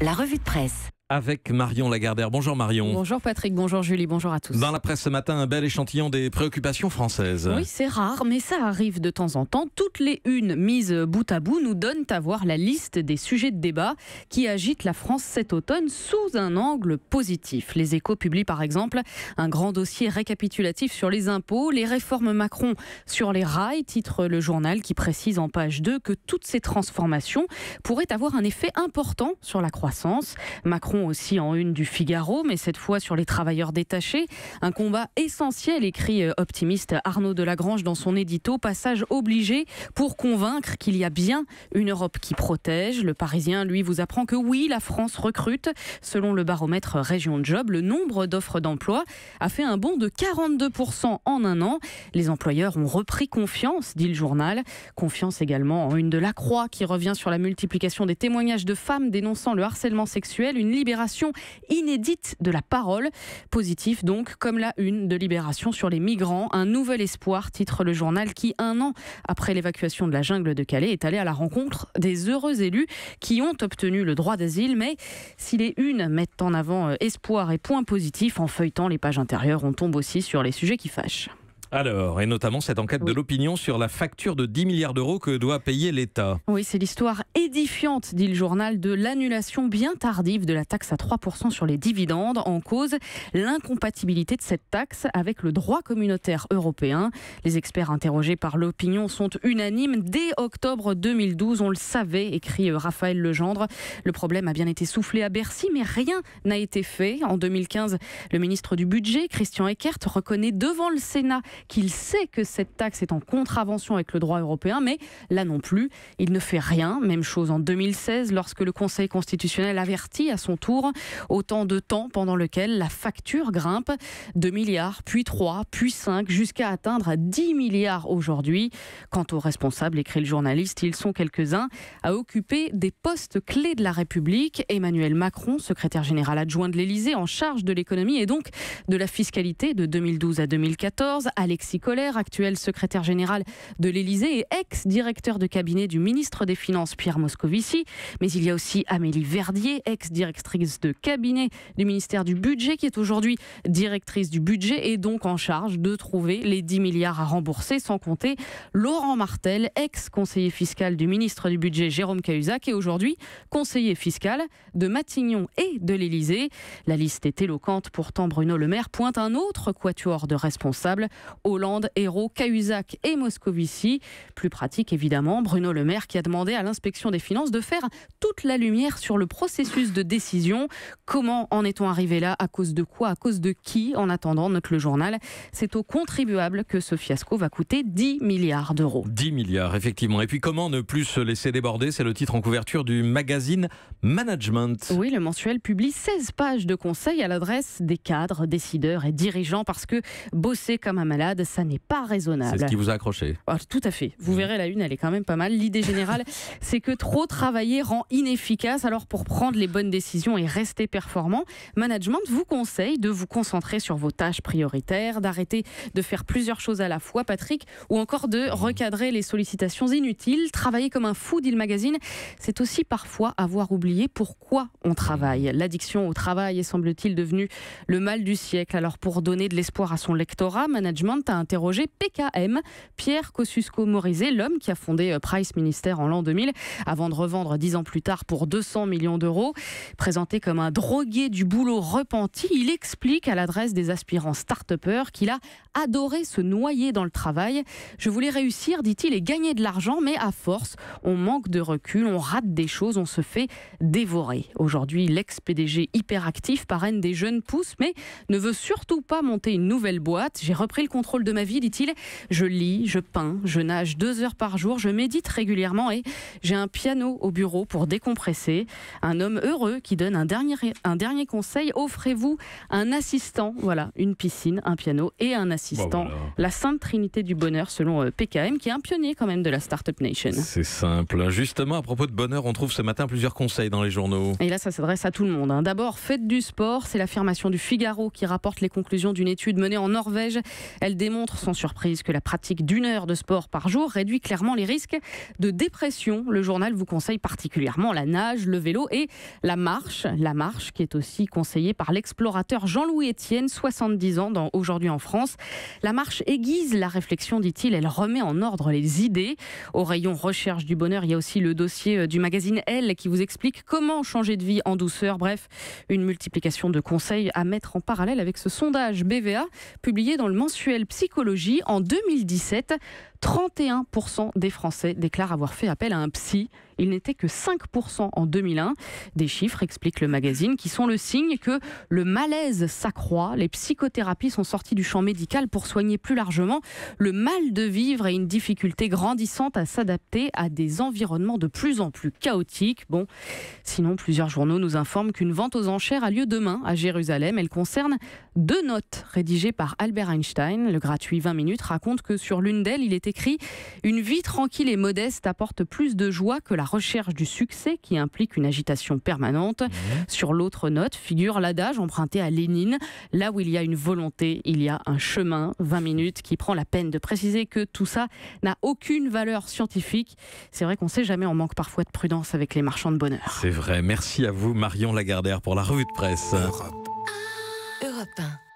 la revue de presse. Avec Marion Lagardère. Bonjour Marion. Bonjour Patrick, bonjour Julie, bonjour à tous. Dans la presse ce matin, un bel échantillon des préoccupations françaises. Oui, c'est rare, mais ça arrive de temps en temps. Toutes les unes mises bout à bout nous donnent à voir la liste des sujets de débat qui agitent la France cet automne sous un angle positif. Les Échos publient par exemple un grand dossier récapitulatif sur les impôts, les réformes Macron sur les rails, titre le journal qui précise en page 2 que toutes ces transformations pourraient avoir un effet important sur la croissance. Macron aussi en une du Figaro, mais cette fois sur les travailleurs détachés. Un combat essentiel, écrit optimiste Arnaud Delagrange dans son édito, passage obligé pour convaincre qu'il y a bien une Europe qui protège. Le Parisien, lui, vous apprend que oui, la France recrute. Selon le baromètre Région Job, le nombre d'offres d'emploi a fait un bond de 42% en un an. Les employeurs ont repris confiance, dit le journal. Confiance également en une de La Croix qui revient sur la multiplication des témoignages de femmes dénonçant le harcèlement sexuel, une libération inédite de la parole. Positif donc, comme la une de Libération sur les migrants. Un nouvel espoir, titre le journal qui, un an après l'évacuation de la jungle de Calais, est allé à la rencontre des heureux élus qui ont obtenu le droit d'asile. Mais si les unes mettent en avant espoir et points positifs, en feuilletant les pages intérieures, on tombe aussi sur les sujets qui fâchent. Alors, et notamment cette enquête de l'opinion sur la facture de 10 milliards d'euros que doit payer l'État. Oui, c'est l'histoire édifiante, dit le journal, de l'annulation bien tardive de la taxe à 3% sur les dividendes. En cause, l'incompatibilité de cette taxe avec le droit communautaire européen. Les experts interrogés par l'opinion sont unanimes. Dès octobre 2012, on le savait, écrit Raphaël Legendre. Le problème a bien été soufflé à Bercy, mais rien n'a été fait. En 2015, le ministre du Budget, Christian Eckert, reconnaît devant le Sénat qu'il sait que cette taxe est en contravention avec le droit européen, mais là non plus, il ne fait rien. Même chose en 2016, lorsque le Conseil constitutionnel avertit à son tour, autant de temps pendant lequel la facture grimpe, 2 milliards, puis 3, puis 5, jusqu'à atteindre 10 milliards aujourd'hui. Quant aux responsables, écrit le journaliste, ils sont quelques-uns à occuper des postes clés de la République. Emmanuel Macron, secrétaire général adjoint de l'Élysée, en charge de l'économie et donc de la fiscalité de 2012 à 2014. Alexis Collère, actuel secrétaire général de l'Élysée et ex-directeur de cabinet du ministre des Finances Pierre Moscovici. Mais il y a aussi Amélie Verdier, ex-directrice de cabinet du ministère du Budget, qui est aujourd'hui directrice du budget et donc en charge de trouver les 10 milliards à rembourser, sans compter Laurent Martel, ex-conseiller fiscal du ministre du Budget Jérôme Cahuzac et aujourd'hui conseiller fiscal de Matignon et de l'Élysée. La liste est éloquente, pourtant Bruno Le Maire pointe un autre quatuor de responsables. Hollande, Ayrault, Cahuzac et Moscovici. Plus pratique évidemment, Bruno Le Maire qui a demandé à l'inspection des finances de faire toute la lumière sur le processus de décision. Comment en est-on arrivé là? À cause de quoi? À cause de qui? En attendant, note le journal, c'est aux contribuables que ce fiasco va coûter 10 milliards d'euros. 10 milliards, effectivement. Et puis comment ne plus se laisser déborder? C'est le titre en couverture du magazine Management. Oui, le mensuel publie 16 pages de conseils à l'adresse des cadres, décideurs et dirigeants parce que bosser comme un malade, ça n'est pas raisonnable. C'est ce qui vous a accroché. Tout à fait. Vous verrez, la une, elle est quand même pas mal. L'idée générale, c'est que trop travailler rend inefficace. Alors pour prendre les bonnes décisions et rester performant, Management vous conseille de vous concentrer sur vos tâches prioritaires, d'arrêter de faire plusieurs choses à la fois, Patrick, ou encore de recadrer les sollicitations inutiles. Travailler comme un fou, dit le magazine, c'est aussi parfois avoir oublié pourquoi on travaille. L'addiction au travail est, semble-t-il, devenue le mal du siècle. Alors pour donner de l'espoir à son lectorat, Management a interrogé PKM, Pierre Kosciusko-Morizet, l'homme qui a fondé Price Minister en l'an 2000, avant de revendre 10 ans plus tard pour 200 millions d'euros. Présenté comme un drogué du boulot repenti, il explique à l'adresse des aspirants start-upers qu'il a adoré se noyer dans le travail. Je voulais réussir, dit-il, et gagner de l'argent, mais à force, on manque de recul, on rate des choses, on se fait dévorer. Aujourd'hui, l'ex-PDG hyperactif parraine des jeunes pousses, mais ne veut surtout pas monter une nouvelle boîte. J'ai repris le contrôle de ma vie, dit-il. Je lis, je peins, je nage 2 heures par jour, je médite régulièrement et j'ai un piano au bureau pour décompresser. Un homme heureux qui donne un dernier conseil. Offrez-vous un assistant. Voilà, une piscine, un piano et un assistant. Voilà. La sainte trinité du bonheur selon PKM, qui est un pionnier quand même de la Startup Nation. C'est simple. Justement, à propos de bonheur, on trouve ce matin plusieurs conseils dans les journaux. Et là, ça s'adresse à tout le monde. D'abord, faites du sport. C'est l'affirmation du Figaro qui rapporte les conclusions d'une étude menée en Norvège. Elle démontrent sans surprise que la pratique d'1 heure de sport par jour réduit clairement les risques de dépression. Le journal vous conseille particulièrement la nage, le vélo et la marche. La marche qui est aussi conseillée par l'explorateur Jean-Louis Etienne, 70 ans, dans Aujourd'hui en France. La marche aiguise la réflexion, dit-il, elle remet en ordre les idées. Au rayon recherche du bonheur, il y a aussi le dossier du magazine Elle qui vous explique comment changer de vie en douceur. Bref, une multiplication de conseils à mettre en parallèle avec ce sondage BVA publié dans le mensuel Psychologie. En 2017, 31% des Français déclarent avoir fait appel à un psy. Il n'était que 5% en 2001. Des chiffres, explique le magazine, qui sont le signe que le malaise s'accroît. Les psychothérapies sont sorties du champ médical pour soigner plus largement le mal de vivre et une difficulté grandissante à s'adapter à des environnements de plus en plus chaotiques. Bon, sinon, plusieurs journaux nous informent qu'une vente aux enchères a lieu demain à Jérusalem. Elle concerne 2 notes rédigées par Albert Einstein. Le gratuit 20 minutes raconte que sur l'une d'elles, il est écrit « Une vie tranquille et modeste apporte plus de joie que la recherche du succès qui implique une agitation permanente. » Sur l'autre note figure l'adage emprunté à Lénine « Là où il y a une volonté, il y a un chemin ». 20 minutes qui prend la peine de préciser que tout ça n'a aucune valeur scientifique. C'est vrai qu'on ne sait jamais, on manque parfois de prudence avec les marchands de bonheur. C'est vrai. Merci à vous Marion Lagardère pour la revue de presse. Europe 1.